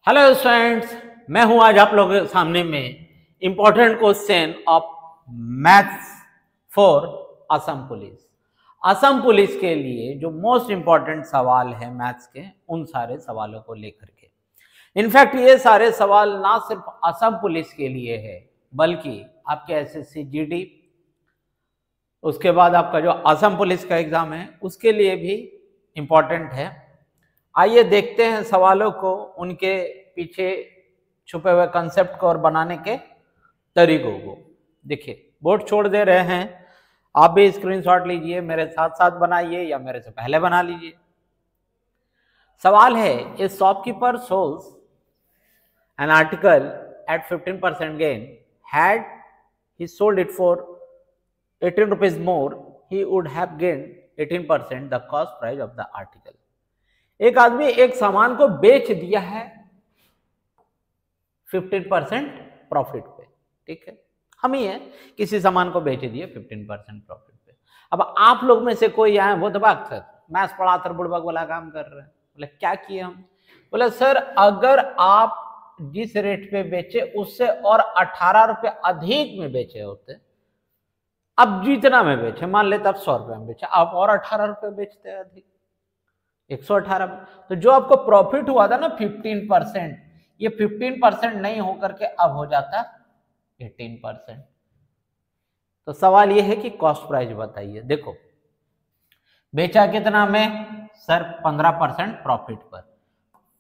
Hello students, मैं हूं आज आप लोगों के सामने में important question of maths for Assam police. Assam police के लिए जो मोस्ट इंपॉर्टेंट सवाल है मैथ्स के, उन सारे सवालों को लेकर के। इनफैक्ट ये सारे सवाल ना सिर्फ असम पुलिस के लिए है बल्कि आपके एसएससी जीडी, उसके बाद आपका जो असम पुलिस का एग्जाम है उसके लिए भी इंपॉर्टेंट है। आइए देखते हैं सवालों को, उनके पीछे छुपे हुए कंसेप्ट को और बनाने के तरीकों को। देखिए, बोर्ड छोड़ दे रहे हैं, आप भी स्क्रीनशॉट लीजिए, मेरे साथ साथ बनाइए या मेरे से पहले बना लीजिए। सवाल है, a shopkeeper sells an article at 15% gain, had he sold it for 18 rupees more, he would have gained 18% the cost price of the article। एक आदमी एक सामान को बेच दिया है 15% प्रॉफिट पे, ठीक है, हम ही है, किसी सामान को बेच दिए 15% प्रॉफिट पे। अब आप लोग में से कोई आए, वो दबाग सर मैथ्स पढ़ाकर बुड़बक वाला काम कर रहे हैं। बोले क्या किए हम? बोले सर अगर आप जिस रेट पे बेचे उससे और 18 रुपए अधिक में बेचे होते, अब जितना में बेचे, मान लेते आप 100 रुपए में बेचे, आप और 18 रुपए बेचते हैं अधिक, 118। तो जो आपको प्रॉफिट हुआ था ना 15%, ये 15% नहीं होकर के अब हो जाता 18%। तो सवाल ये है कि कॉस्ट प्राइस बताइए। देखो, बेचा कितना में सर? 15% प्रॉफिट पर,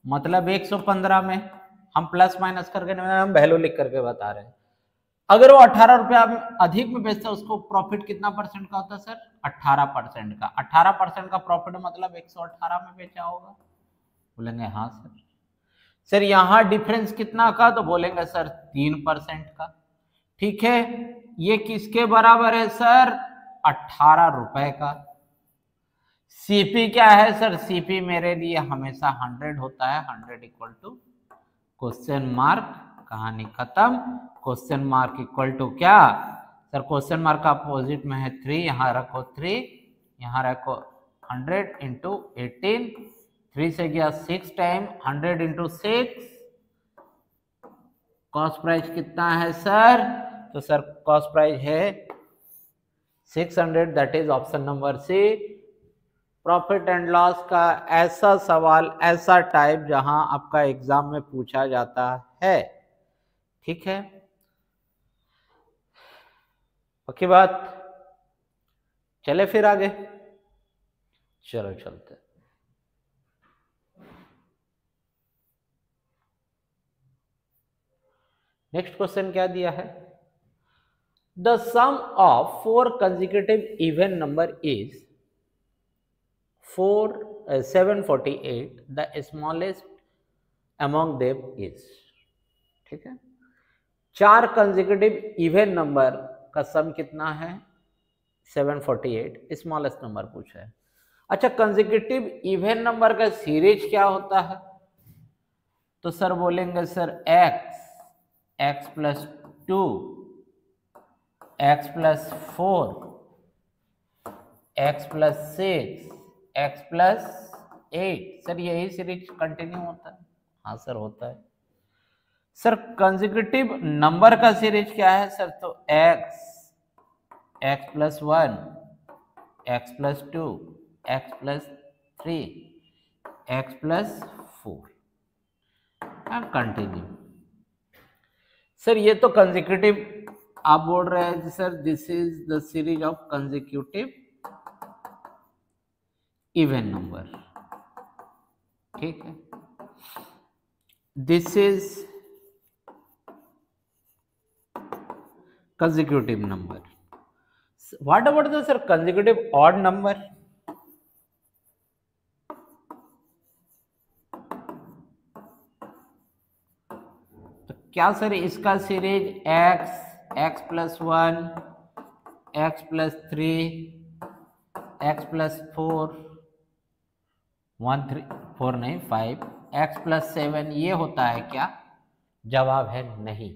मतलब 115 में। हम प्लस माइनस करके, हम वैल्यू लिख करके बता रहे हैं। अगर वो 18 रुपया अधिक में बेचता है, उसको प्रॉफिट कितना परसेंट का होता है सर? 18% का। 18% का प्रॉफिट मतलब 118 में बेचा होगा। बोलेंगे हाँ सर। सर यहाँ डिफरेंस कितना का? तो बोलेंगे सर 3% का। ठीक है, ये किसके बराबर है सर? 18 रुपए का। सीपी क्या है सर? सीपी मेरे लिए हमेशा 100 होता है। 100 इक्वल टू क्वेश्चन मार्क, कहानी खत्म। क्वेश्चन मार्क इक्वल टू क्या सर? क्वेश्चन मार्क का अपोजिट में है 3, यहां रखो 3, यहां रखो 100 इंटू 18, 3 से गया 6 टाइम, 100 इंटू 6। कॉस्ट प्राइस कितना है सर? तो सर कॉस्ट प्राइस है 600, that is option number C. Profit and loss का ऐसा सवाल, ऐसा टाइप जहां आपका एग्जाम में पूछा जाता है, ठीक है। पक्की बात? चले फिर आगे, चलो चलते। नेक्स्ट क्वेश्चन क्या दिया है? The sum of 4 consecutive even number is 748, the smallest among them is. ठीक है, 4 कंसेक्यूटिव इवन नंबर का सम कितना है? 748, स्मॉलेस्ट नंबर पूछा है। अच्छा, कंसेक्यूटिव इवन नंबर का सीरीज क्या होता है? तो सर बोलेंगे sir x plus 2, x plus 4, x plus 6, x plus 8। Sir यही सीरीज कंटिन्यू होता है? हाँ सर होता है। सर कंसेक्यूटिव नंबर का सीरीज क्या है सर? तो x plus 1, x plus 2, x plus 3, x plus 4 and continue. Sir ये तो कंसेक्यूटिव, आप बोल रहे हैं sir this is the series of consecutive even number, ठीक है। This is consecutive number. What about the sir consecutive odd number? तो क्या सर इसका series x plus 1, x plus 3, x plus 4, 1 3 4 नहीं 5, x प्लस 7 ये होता है क्या? जवाब है नहीं।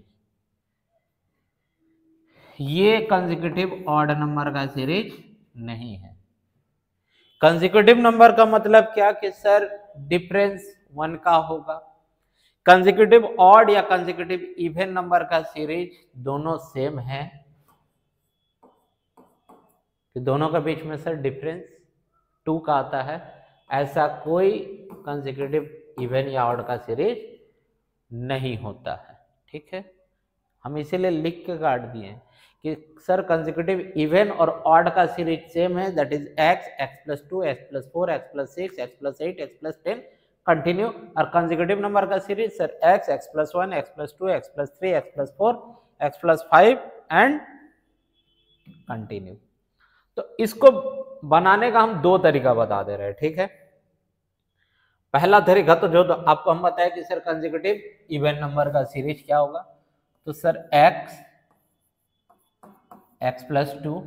ये कंसेक्यूटिव ऑड नंबर का सीरीज नहीं है। कंसेक्यूटिव नंबर का मतलब क्या कि सर डिफरेंस 1 का होगा। कंसेक्यूटिव ऑड या कंसेक्यूटिव इवन नंबर का सीरीज दोनों सेम है, कि दोनों के बीच में सर डिफरेंस 2 का आता है, ऐसा कोई कंसेक्यूटिव इवन या ऑड का सीरीज नहीं होता है। ठीक है, हम इसीलिए लिख के काट दिए कि सर कंसेक्यूटिव इवन और ऑड का सीरीज सेम है, that is x, x+2, x+4, x+6, x+8, x+10 continue. और कंसेक्यूटिव नंबर का series sir x, x+1, x+2, x+3, x+4, x+5 and continue. तो इसको बनाने का हम 2 तरीका बता दे रहे हैं। ठीक है, पहला तरीका तो जो आपको हम बताया कि सर कंसेक्यूटिव इवन नंबर का सीरीज क्या होगा, तो sir x, x+2,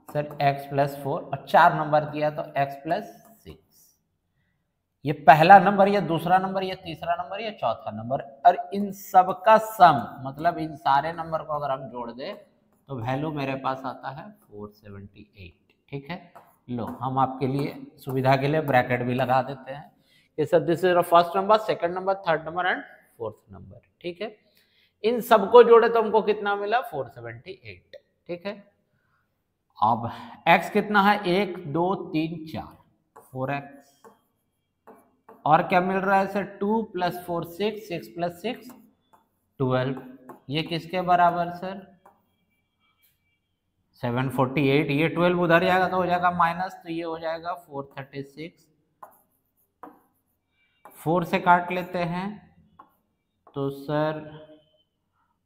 sir x+4 और 4 नंबर दिया तो x+6। ये पहला नंबर, या दूसरा नंबर, या तीसरा नंबर, या चौथा नंबर, और इन सब का सम, मतलब इन सारे नंबर को अगर हम जोड़ दें तो वैल्यू मेरे पास आता है 478। ठीक है, लो हम आपके लिए सुविधा के लिए ब्रैकेट भी लगा देते हैं कि sir this is first number, second number, third number and fourth number. ठीक है, इन सबको जोड़े तो हमको कितना मिला 478। ठीक है, अब x कितना है 1 2 3 4 4x, और क्या मिल रहा है सर 2 + 4 6, 6 + 6 12। ये किसके बराबर सर 748। ये 12 उधर जाएगा तो हो जाएगा माइनस, तो ये हो जाएगा 436। 4 से काट लेते हैं तो सर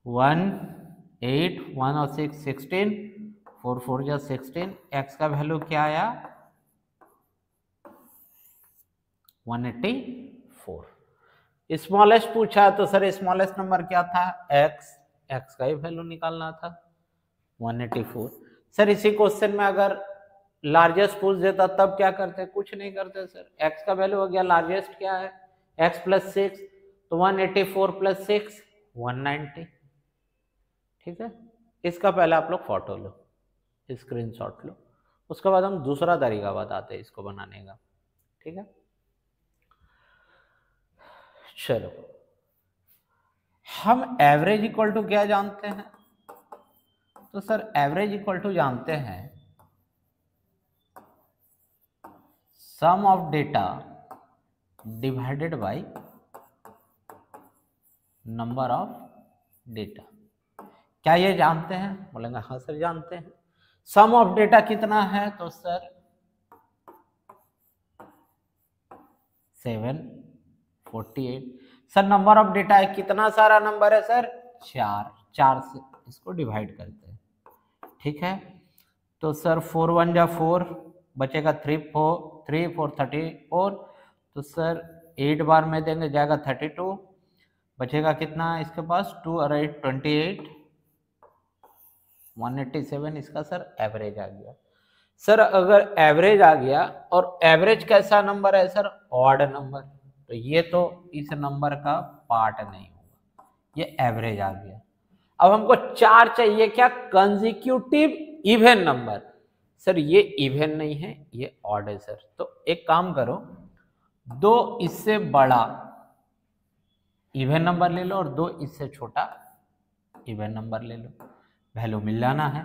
1 8 1 और 6 16, 4 4 जा 16। x का वैल्यू क्या आया 184। स्मॉलेस्ट पूछा तो सर स्मॉलेस्ट नंबर क्या था x का ही वैल्यू निकालना था 184। सर इसी क्वेश्चन में अगर लार्जेस्ट पूछ देता तब क्या करते, कुछ नहीं करते सर, x का वैल्यू हो गया लार्जेस्ट क्या है x+6, तो 184 + 6 190। ठीक है, इसका पहले आप लोग फोटो लो, स्क्रीनशॉट लो, उसके बाद हम दूसरा तरीका बताते हैं इसको बनाने का। ठीक है, चलो हम एवरेज इक्वल टू क्या जानते हैं, तो सर एवरेज इक्वल टू जानते हैं sum of data divided by number of data. क्या ये जानते हैं, बोलेंगे हाँ सर जानते हैं। सम ऑफ डेटा कितना है, तो sir 748। Sir number of data है, कितना सारा नंबर है सर 4 से इसको डिवाइड करते हैं। ठीक है, तो सर 4 1 जा 4, बचेगा 3 4 34, तो सर 8 बार में देंगे जाएगा 32, बचेगा कितना इसके पास 2 और 8 28, 187 इसका सर एवरेज आ गया। सर अगर एवरेज आ गया, और एवरेज कैसा नंबर है सर ऑड नंबर, तो ये तो इस नंबर का पार्ट नहीं होगा, ये एवरेज आ गया। अब हमको 4 चाहिए क्या कंसेक्यूटिव इवन नंबर, सर ये इवन नहीं है ये ऑड है सर। तो एक काम करो, 2 इससे बड़ा इवन नंबर ले लो और 2 इससे छोटा इवन नंबर ले लो, वैल्यू मिल जाना है।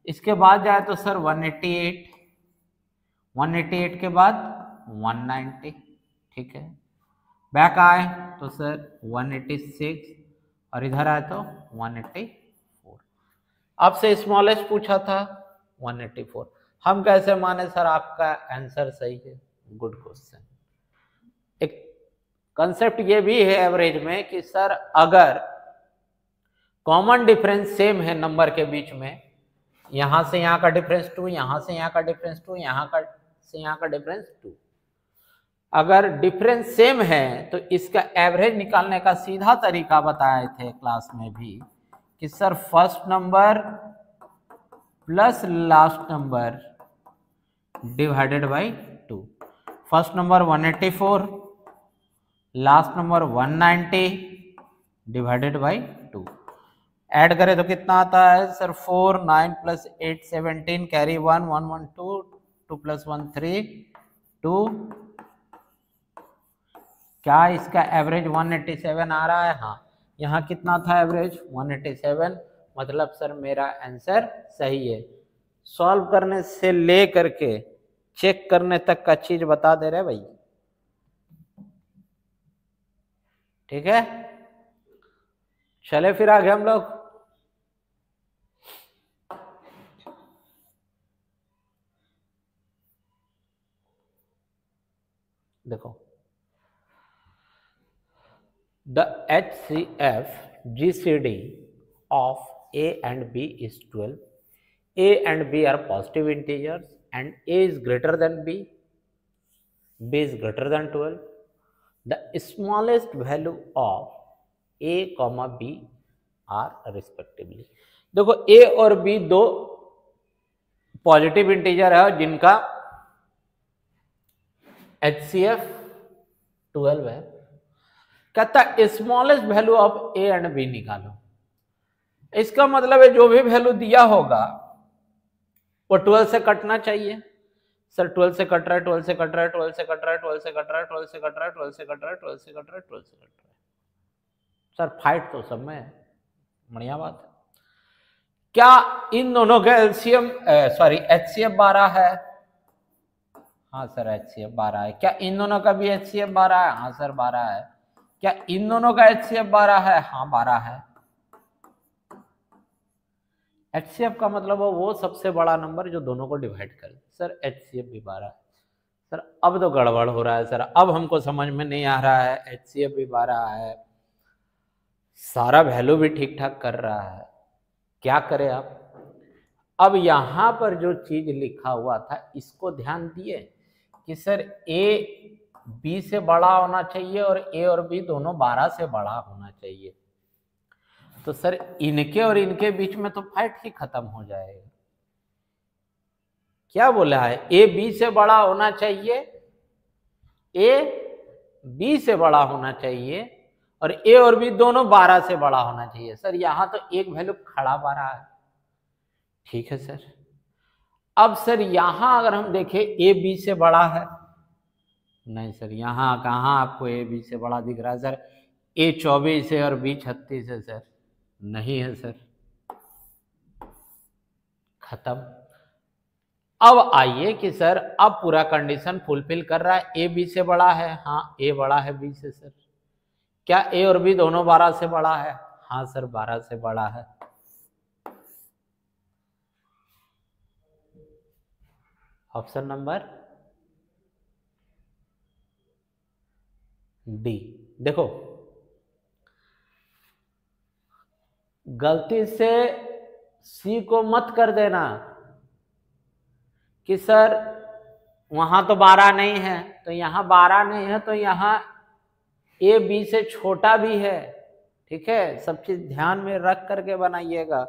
इसके बाद जाए तो सर 188 के बाद 190। ठीक है, बैक आए तो सर 186, और इधर आए तो 184। आपसे स्मॉलेस्ट पूछा था 184। हम कैसे माने सर आपका आंसर सही है, गुड क्वेश्चन। एक कंसेप्ट ये भी है एवरेज में कि सर अगर कॉमन डिफरेंस सेम है नंबर के बीच में, यहां से यहां का डिफरेंस 2, यहां से यहां का डिफरेंस 2, यहां का से यहां का डिफरेंस 2, अगर डिफरेंस सेम है तो इसका एवरेज निकालने का सीधा तरीका बताए थे क्लास में भी कि sir first number plus last number divided by 2। First number 184, last number 190 divided by 2। Add करें तो कितना आता है सर 4 9 + 8 17, कैरी 1 1 1 2 2 + 1 3 2 क्या इसका एवरेज 187 आ रहा है? हाँ, यहाँ कितना था एवरेज? 187, मतलब सर मेरा आंसर सही है। सॉल्व करने से ले करके चेक करने तक का चीज बता दे रहे भाई, ठीक है। चले फिर आगे हम लोग। देखो, the HCF GCD of A and B is 12. A and B are positive integers and A is greater than B. B is greater than 12. The smallest value of A comma B are respectively. देखो A और B दो positive integer है जिनका HCF 12 है। कहता smallest value of A and B निकालो। इसका मतलब है जो भी वैल्यू दिया होगा वो 12 से कटना चाहिए। सर 12 से कट रहा है, 12 से कट रहा है, 12 से कट रहा है, 12 से कट रहा है, 12 से कट रहा है, 12 से कट रहा है, 12 से कट रहा है, 12 से कट रहा है। सर फाइट तो सब में है, बढ़िया बात है। क्या इन दोनों का एलसीएम सॉरी एचसीएफ 12 है? हाँ सर एचसीएफ 12 है। क्या इन दोनों का भी एचसीएफ 12 है? हाँ सर 12 है। क्या इन दोनों का एचसीएफ 12 है? हाँ 12 है। एचसीएफ का मतलब है वो सबसे बड़ा नंबर जो दोनों को डिवाइड करे। सर एचसीएफ भी 12 है। सर अब तो गड़बड़ हो रहा है सर, अब हमको समझ में नहीं आ रहा है। एचसीएफ भी 12 है, सारा वैल्यू भी ठीक ठाक कर रहा है, क्या करें आप? अब यहां पर जो चीज लिखा हुआ था इसको ध्यान दिए कि सर ए बी से बड़ा होना चाहिए और ए और बी दोनों 12 से बड़ा होना चाहिए। तो सर इनके और इनके बीच में तो फाइट ही खत्म हो जाएगा। क्या बोला है? ए बी से बड़ा होना चाहिए, ए बी से बड़ा होना चाहिए और ए और बी दोनों 12 से बड़ा होना चाहिए। सर यहां तो एक वैल्यू खड़ा 12 है, ठीक है सर। अब सर यहां अगर हम देखें ए बी से बड़ा है, नहीं सर यहां कहां आपको ए बी से बड़ा दिख रहा है? सर ए 24 है और बी 36 है सर, नहीं है सर, खत्म। अब आइए कि सर अब पूरा कंडीशन फुलफिल कर रहा है, ए बी से बड़ा है, हाँ ए बड़ा है बी से सर। क्या ए और बी दोनों 12 से बड़ा है? हाँ सर 12 से बड़ा है। Option number D. देखो गलती से सी को मत कर देना कि सर वहां तो 12 नहीं है, तो यहां 12 नहीं है, तो यहां ए बी से छोटा भी है, ठीक है। सब चीज ध्यान में रख करके बनाइएगा।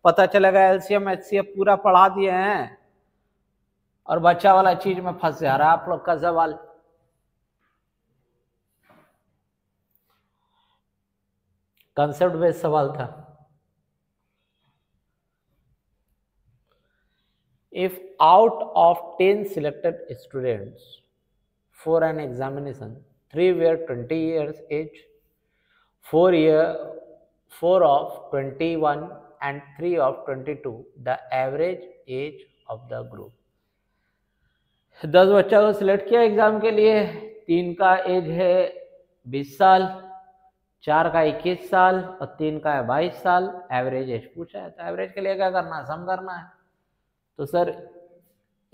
पता चलेगा एलसीएम एचसीएफ पूरा पढ़ा दिए हैं और बच्चा वाला चीज में फंस जा रहा है आप लोग का सवाल। कंसेप्ट बेस्ड सवाल था। If out of 10 selected students for an examination, 3 were 20 years age, 4 of 21 and 3 of 22, the average age of the group। 10 बच्चा को सिलेक्ट किया एग्जाम के लिए, 3 का एज है 20 साल, 4 का 21 साल और 3 का है 22 साल। एवरेज एज पूछा है, तो एवरेज के लिए क्या करना है? सम करना है। तो सर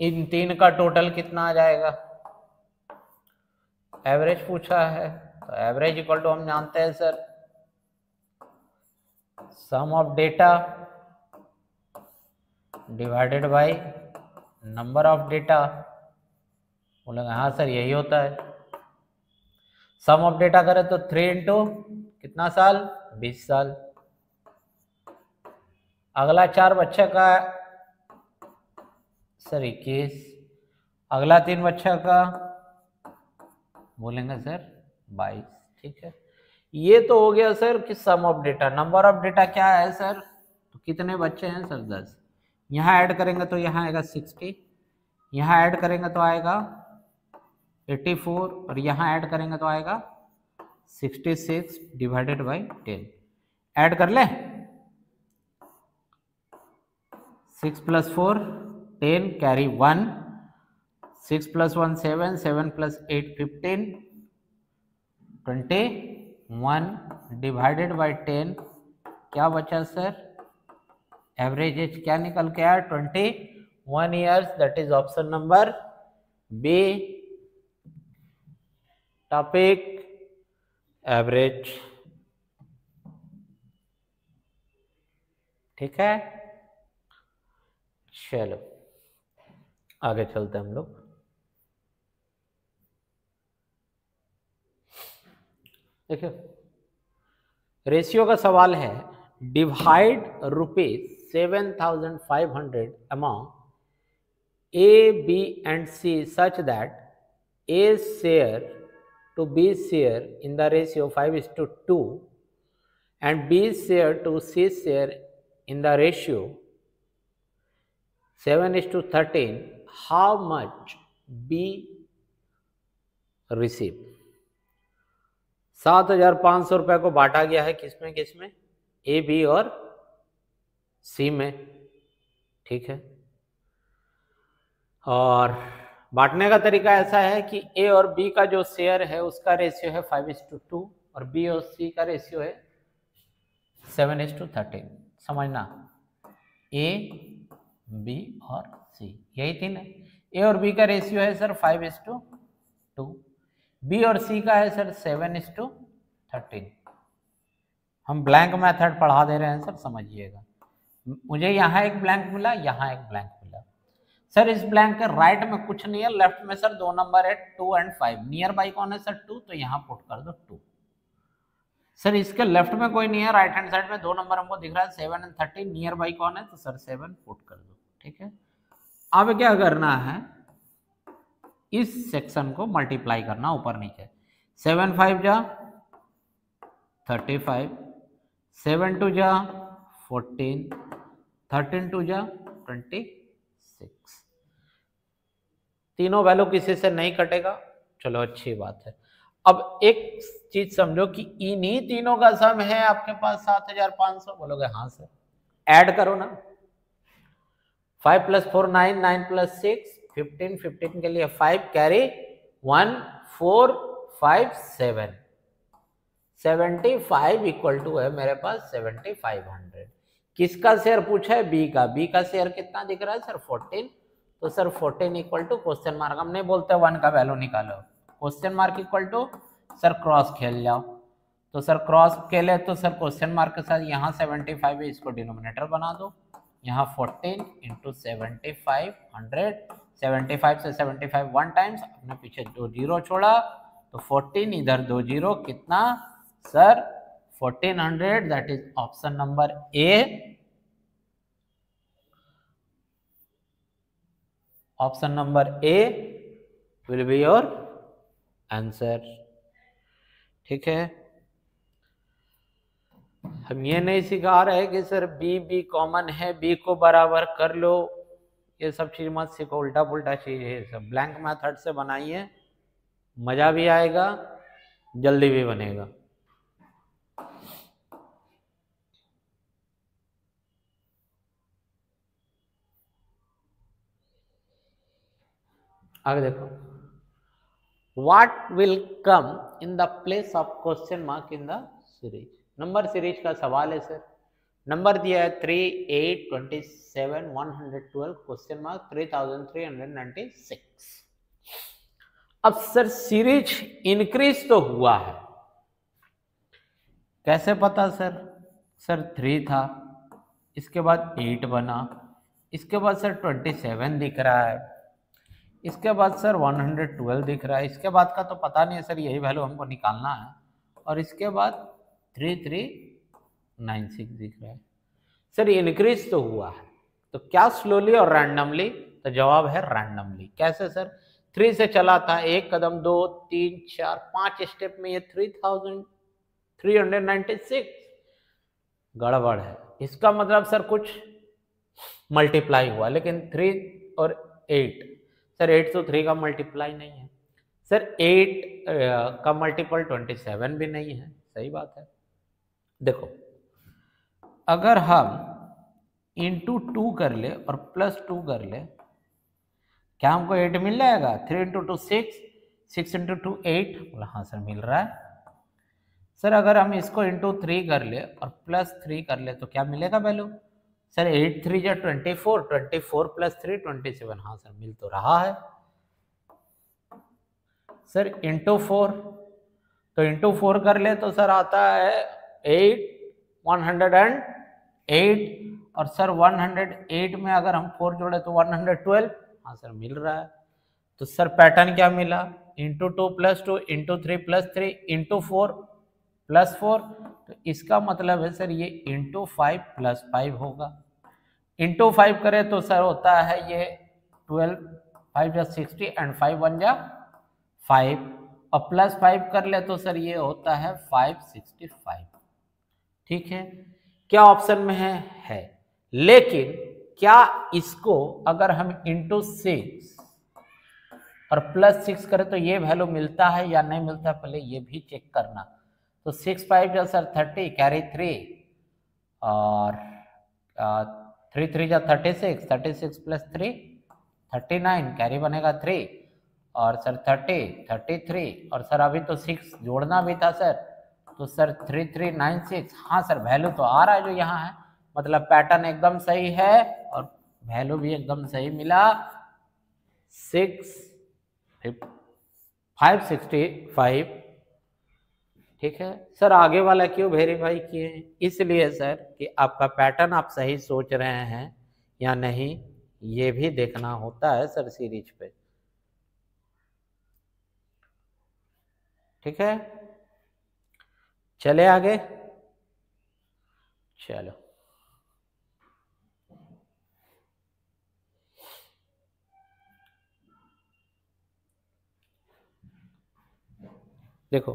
इन 3 का टोटल कितना आ जाएगा? एवरेज पूछा है, तो एवरेज इक्वल टू हम जानते हैं sir sum of data divided by number of data. बोलेंगे हाँ सर यही होता है। सम ऑफ डेटा करें तो 3 इंटू कितना साल? 20 साल। अगला 4 बच्चे का सर 21, अगला 3 बच्चा का बोलेंगे सर 22, ठीक है। ये तो हो गया सर कि sum of data. Number of data क्या है सर? तो कितने बच्चे हैं सर? 10। यहाँ ऐड करेंगे तो यहाँ आएगा 60, यहाँ ऐड करेंगे तो आएगा 84 और यहाँ ऐड करेंगे तो आएगा 66 डिवाइडेड बाई 10, ऐड कर ले, 6 + 4 10 कैरी 1, 6 + 1 7, 7 + 8 15, 21 डिवाइडेड बाई 10, क्या बचा सर, एवरेज एज क्या निकल के आया, 21 years, that is option number B, topic average. ठीक है, चलो आगे चलते हैं हम लोग। देखियो रेशियो का सवाल है, divide ₹7,500 amount A B and C such that A share to B share in the ratio 5:2 and B share to C share in the ratio 7:13, how much B receive? 7,500 रुपए को बांटा गया है किसमें किसमें, ए बी और सी में। ठीक है, और बांटने का तरीका ऐसा है कि ए और बी का जो शेयर है उसका रेशियो है 5:2 और बी और सी का रेशियो है 7:13। समझना, ए बी और सी यही तीन है। ए और बी का रेशियो है सर 5:2, बी और सी का है सर 7:13। हम ब्लैंक मेथड पढ़ा दे रहे हैं सर, समझिएगा। मुझे यहाँ एक ब्लैंक मिला, यहाँ एक ब्लैंक मिला सर। इस ब्लैंक के राइट में कुछ नहीं है, लेफ्ट में सर 2 नंबर है 2 और 5, नियर बाई कौन है सर 2, तो यहाँ पुट कर दो 2। सर इसके लेफ्ट में कोई नहीं है, राइट हैंड साइड में 2 नंबर हमको दिख रहा है 7 और 13, नियर बाई कौन है, तो सर 7 पुट कर दो। ठीक है, अब क्या करना है, इस सेक्शन को मल्टीप्लाई करना ऊपर नीचे। 7 5 जा 35, 7 2 जा 14, 13 2 जा 26। तीनों वैल्यू किसी से नहीं कटेगा, चलो अच्छी बात है। अब एक चीज समझो कि इन्हीं तीनों का सम है आपके पास 7,500, बोलोगे हाँ सर, ऐड करो ना, 5 + 4 9, 9 + 6 15, 15 के लिए 5 कैरी 1 4 5 7, 75 इक्वल टू है मेरे पास 7,500। किसका शेयर पूछा है, बी का। बी का शेयर कितना दिख रहा है सर 14, तो sir 14 equal to question mark, हम नहीं बोलते 1 का वैल्यू निकालो, question mark equal to sir cross खेल जाओ। तो सर क्रॉस खेले तो सर क्वेश्चन मार्क के साथ यहाँ 75 है, इसको डिनोमिनेटर बना दो, यहाँ 14 × 7500, 75 से 75 1 टाइम्स, अपने पीछे 2 जीरो छोड़ा, तो 14 इधर 2 जीरो, कितना sir 1400, that is option number A. Option number A will be your answer. ठीक है, हम ये नहीं सिखा रहे कि सर बी कॉमन है, बी को बराबर कर लो, ये सब चीज मत सीखो, उल्टा पुल्टा चीज है सब। ब्लैंक मेथड से बनाइए, मजा भी आएगा, जल्दी भी बनेगा। आगे देखो, what will come in the place of question mark in the series. Number series का सवाल है सर, नंबर दिया है 3 8 27 112, क्वेश्चन मार्क 3396। अब सर सीरीज इंक्रीज तो हुआ है, कैसे पता सर, सर 3 था, इसके बाद 8 बना, इसके बाद सर 27 दिख रहा है, इसके बाद सर 112 दिख रहा है, इसके बाद का तो पता नहीं है सर, यही वैल्यू हमको निकालना है, और इसके बाद 3396 दिख रहा है। सर इंक्रीज तो हुआ है, तो क्या स्लोली और रैंडमली, तो जवाब है रैंडमली। कैसे सर, 3 से चला था, 1 कदम 2 3 4 5 स्टेप में ये 3396, गड़बड़ है। इसका मतलब सर कुछ मल्टीप्लाई हुआ, लेकिन 3 और 8, सर 8 तो 3 का मल्टीप्लाई नहीं है, सर 8 का मल्टीपल 27 भी नहीं है, सही बात है। देखो अगर हम इंटू 2 कर ले और प्लस 2 कर ले, क्या हमको 8 मिल जाएगा? 3 इंटू 2 6, 6 इंटू 2 8, बोला हाँ सर मिल रहा है। सर अगर हम इसको इंटू 3 कर ले और प्लस 3 कर ले तो क्या मिलेगा वैल्यू? सर 8 3 जा 24, 24 प्लस 3 27, हाँ सर मिल तो रहा है। सर इंटू 4, तो इंटू 4 कर ले तो सर आता है 8 108, और सर 108 में अगर हम 4 जोड़े तो 112, हाँ सर मिल रहा है। तो सर पैटर्न क्या मिला? Into 2 plus 2 into 3 plus 3 into 4 plus 4, तो इसका मतलब है सर ये इंटू 5 प्लस 5 होगा। इंटू 5 करें तो सर होता है ये 12, 5 जा 60 एंड 5 1 जा 5, और प्लस 5 कर ले तो सर ये होता है 565। ठीक है, क्या ऑप्शन में है। लेकिन क्या इसको अगर हम इंटू 6 और प्लस 6 करें तो ये वैल्यू मिलता है या नहीं मिलता, पहले ये भी चेक करना। तो 6 5 जा सर 30, कैरी 3, और 3 3 जा 36, 36 प्लस 3 39, कैरी बनेगा 3, और सर 30 33, और सर अभी तो 6 जोड़ना भी था सर, तो सर 3396, हाँ सर वैल्यू तो आ रहा है जो यहाँ है, मतलब पैटर्न एकदम सही है और वैल्यू भी एकदम सही मिला, 565। ठीक है सर, आगे वाला क्यों वेरीफाई किए हैं? इसलिए सर कि आपका पैटर्न आप सही सोच रहे हैं या नहीं, ये भी देखना होता है सर सीरीज पे। ठीक है, चले आगे। चलो देखो,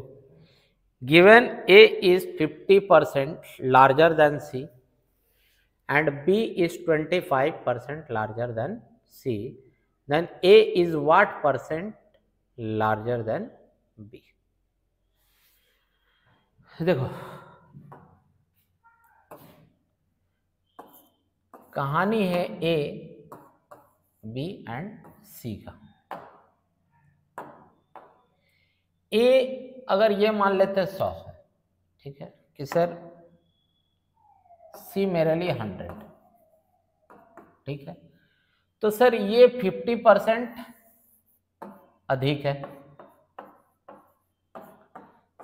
given A is 50% larger than C and B is 25% larger than C, then A is what percent larger than B? देखो कहानी है A, B एंड C का। A अगर ये मान लेते 100 है, ठीक है, कि सर C मेरे लिए 100, ठीक है, तो सर ये 50% अधिक है।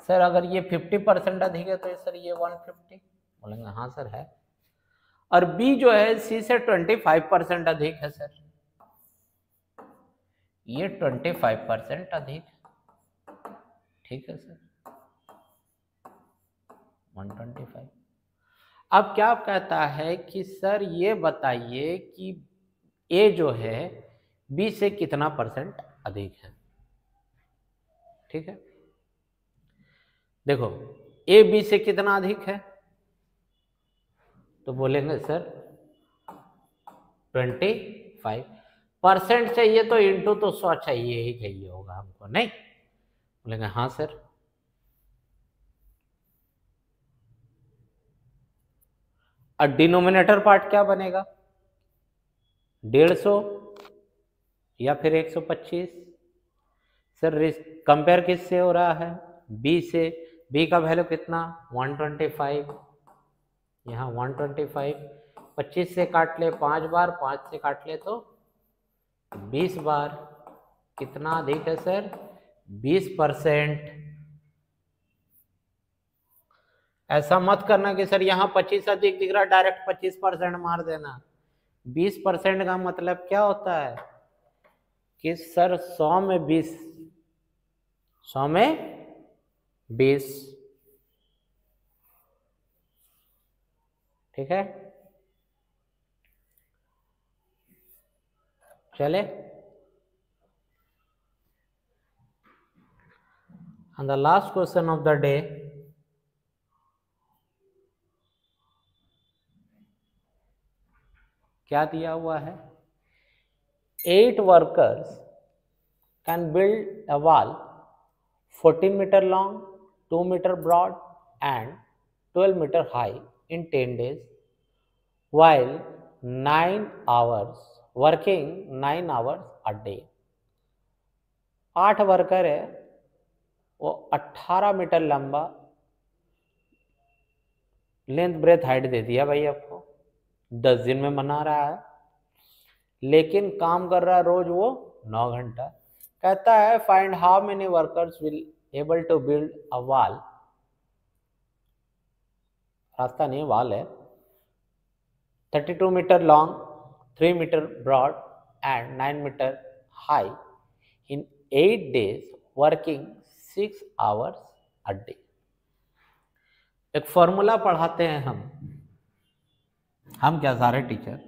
सर अगर ये 50% अधिक है तो सर ये 150, बोलेंगे हाँ सर है। और B जो है C से 25% अधिक है सर, ये 25% अधिक है, ठीक है सर 125। अब क्या कहता है कि सर ये बताइए कि A जो है B से कितना परसेंट अधिक है। ठीक है, देखो A B से कितना अधिक है, तो बोलेंगे सर 25%। चाहिए तो इंटू तो 100 चाहिए ही चाहिए होगा हमको, नहीं? बोलेंगे हाँ सर। और डिनोमिनेटर पार्ट क्या बनेगा? 150 या फिर 125। सर कंपेयर किससे हो रहा है? बी से। बी का वैल्यू कितना? 125, यहाँ 125, 25 से काट ले 5 बार, 5 से काट ले तो 20 बार। कितना अधिक है सर? 20%। ऐसा मत करना कि सर यहाँ 25 अधिक दिख रहा, डायरेक्ट 25% मार देना। 20% का मतलब क्या होता है कि सर 100 में 20, 100 में 20। ठीक है, चले। And the last question of the day, क्या दिया हुआ है? 8 workers can build a wall 14 meter long, 2 meter broad and 12 meter high in 10 days while 9 hours working 9 hours a day. 8 worker है, वो 18 मीटर लंबा लेंथ ब्रेथ हाइट दे दिया भाई आपको, 10 दिन में बना रहा है, लेकिन काम कर रहा है रोज वो 9 घंटा। कहता है find how many workers will able to build a wall, रास्ता नहीं वॉल है, 32 metre long, 3 metre broad and 9 metre high in 8 days working 6 hours a day। एक फॉर्मूला पढ़ाते हैं हम क्या सारे टीचर,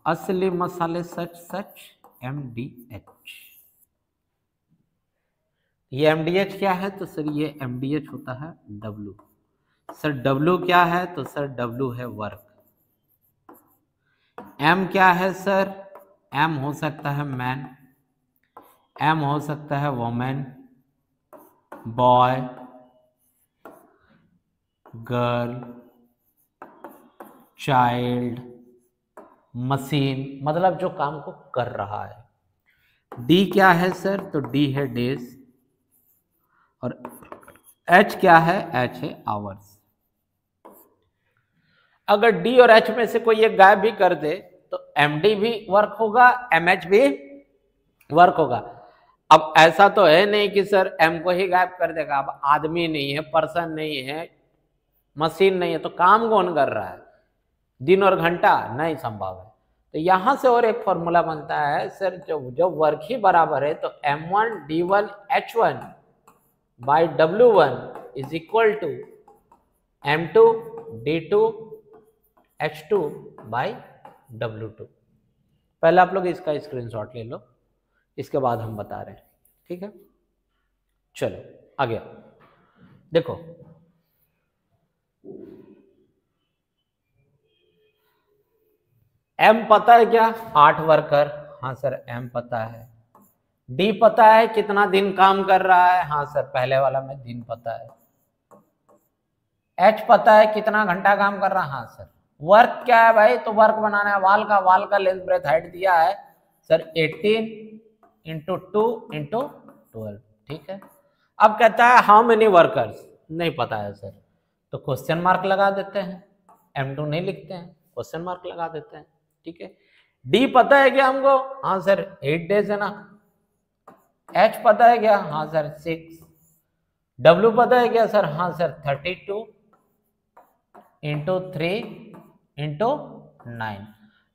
असली मसाले सच सच MDH। ये MDH क्या है? तो सर ये MDH होता है W। सर W क्या है? तो सर W है वर्क। M क्या है सर? M हो सकता है मैन, M हो सकता है women, boy, girl, child, machine, मतलब जो काम को कर रहा है। D क्या है सर? तो D है डेज, और H क्या है? H है आवर्स। अगर D और H में से कोई एक गायब भी कर दे तो MD भी वर्क होगा, MH भी वर्क होगा। अब ऐसा तो है नहीं कि सर M को ही गायब कर देगा, अब आदमी नहीं है, पर्सन नहीं है, मशीन नहीं है, तो काम कौन कर रहा है? दिन और घंटा नहीं संभव है। तो यहां से और एक फॉर्मूला बनता है सर, जो वर्क ही बराबर है तो M1 D1 H1 by W1 is equal to M2 D2 H2 by W2। पहले आप लोग इसका स्क्रीनशॉट ले लो, इसके बाद हम बता रहे हैं, ठीक है। चलो आगे देखो, M पता है क्या? 8 वर्कर, हाँ सर M पता है। D पता है कितना दिन काम कर रहा है, हाँ सर पहले वाला में दिन पता है। H पता है कितना घंटा काम कर रहा है, हाँ सर। वर्क क्या है भाई? तो वर्क बनाना है वाल का लेंथ ब्रेथ हाइट दिया है सर 18 इंटू 2 इंटू 12, ठीक है। अब कहता है हाउ मेनी वर्कर्स, नहीं पता है सर, तो क्वेश्चन मार्क लगा देते हैं, M2 नहीं लिखते हैं, क्वेश्चन मार्क लगा देते हैं, ठीक है। D पता है क्या हमको? हाँ सर 8 डेज है ना। H पता है क्या? हाँ सर 6। W पता है क्या सर? हाँ सर 32 इंटू 3 इंटू 9।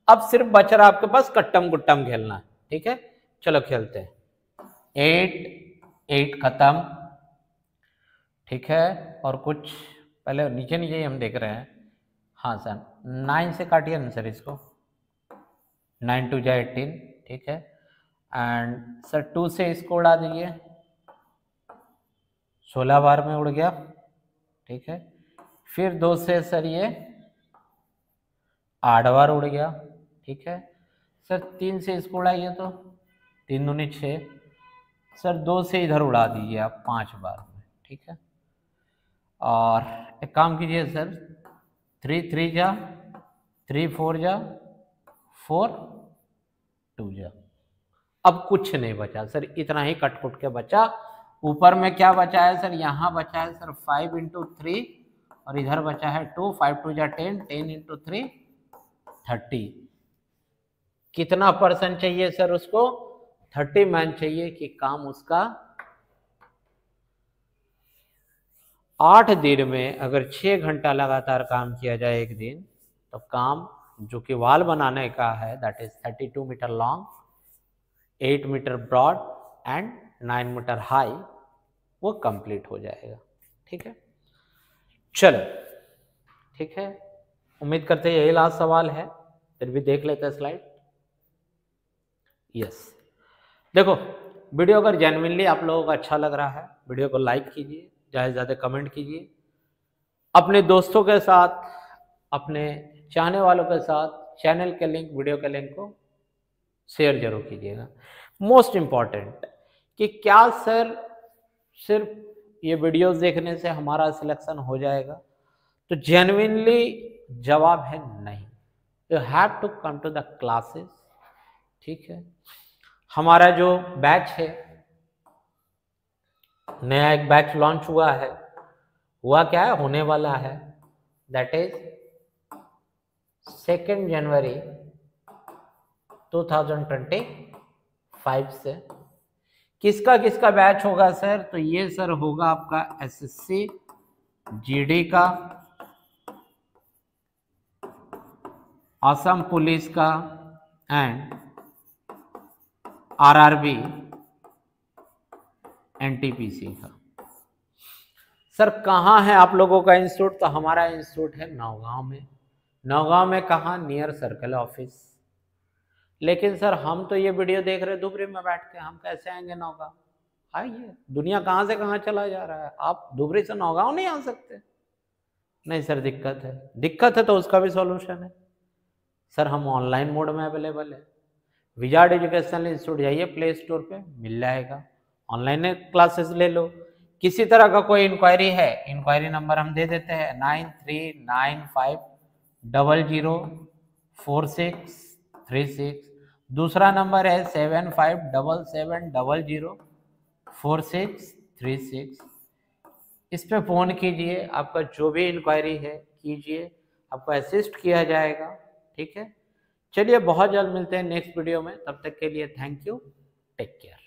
अब सिर्फ बच रहा आपके पास कट्टम गुट्टम खेलना, ठीक है। चलो खेलते हैं। 8 खत्म, ठीक है। और कुछ पहले नीचे नीचे ही हम देख रहे हैं, हाँ सर 9 से काटिए ना सर इसको, 9 2 जा 18, ठीक है। एंड सर 2 से इसको उड़ा दीजिए, 16 बार में उड़ गया, ठीक है। फिर 2 से सर ये 8 बार उड़ गया, ठीक है। सर 3 से इसको उड़ाइए तो 3 दूनी 6, सर 2 से इधर उड़ा दीजिए आप 5 बार में, ठीक है। और एक काम कीजिए सर 3 3 जा 3 4 जा 4 2 जा। अब कुछ नहीं बचा सर, इतना ही कटकुट के बचा। ऊपर में क्या बचा है सर? यहाँ बचा है सर 5 इंटू 3 और इधर बचा है 2, 5 2 जा 10, 10 इंटू 3 30। कितना परसेंट चाहिए सर उसको? 30 मैन चाहिए कि काम उसका 8 दिन में अगर 6 घंटा लगातार काम किया जाए एक दिन, तो काम जो कि वाल बनाने का है that is 32 metre long, 8 metre broad and 9 metre high, वो कंप्लीट हो जाएगा, ठीक है। चलो ठीक है, उम्मीद करते हैं यही लास्ट सवाल है, फिर भी देख लेते हैं स्लाइड। यस देखो, वीडियो अगर जेन्युइनली आप लोगों को अच्छा लग रहा है, वीडियो को लाइक कीजिए, ज़्यादा से ज़्यादा कमेंट कीजिए, अपने दोस्तों के साथ, अपने चाहने वालों के साथ चैनल के लिंक, वीडियो के लिंक को शेयर जरूर कीजिएगा। मोस्ट इम्पॉर्टेंट, कि क्या सर सिर्फ ये वीडियोस देखने से हमारा सिलेक्शन हो जाएगा, तो जेन्युइनली जवाब है नहीं। You have to come to the classes, ठीक है। हमारा जो बैच है, नया एक बैच लॉन्च हुआ है, हुआ क्या है, होने वाला है, दैट इज 2 जनवरी 2025 से। किसका किसका बैच होगा सर, तो ये सर होगा आपका एसएससी जीडी का, असम पुलिस का एंड आरआरबी एनटीपीसी का। सर कहाँ है आप लोगों का इंस्टीट्यूट, तो हमारा इंस्टीट्यूट है नौगांव में। नौगांव में कहाँ, नियर सर्कल ऑफिस। लेकिन सर हम तो ये वीडियो देख रहे धुबरी में बैठ के, हम कैसे आएंगे नौगांव? आइए, दुनिया कहाँ से कहाँ चला जा रहा है, आप धुबरी से नौगांव नहीं आ सकते? नहीं सर, दिक्कत है, दिक्कत है तो उसका भी सॉल्यूशन है सर, हम ऑनलाइन मोड में अवेलेबल है। विजार्ड एजुकेशनल इंस्टीट्यूट जाइए, प्ले स्टोर पे मिल जाएगा, ऑनलाइन क्लासेस ले लो। किसी तरह का कोई इंक्वायरी है, इंक्वायरी नंबर हम दे देते हैं 9395004636। दूसरा नंबर है 7577004636। इस पे फ़ोन कीजिए, आपका जो भी इंक्वायरी है कीजिए, आपको असिस्ट किया जाएगा, ठीक है। चलिए बहुत जल्द मिलते हैं नेक्स्ट वीडियो में, तब तक के लिए थैंक यू, टेक केयर।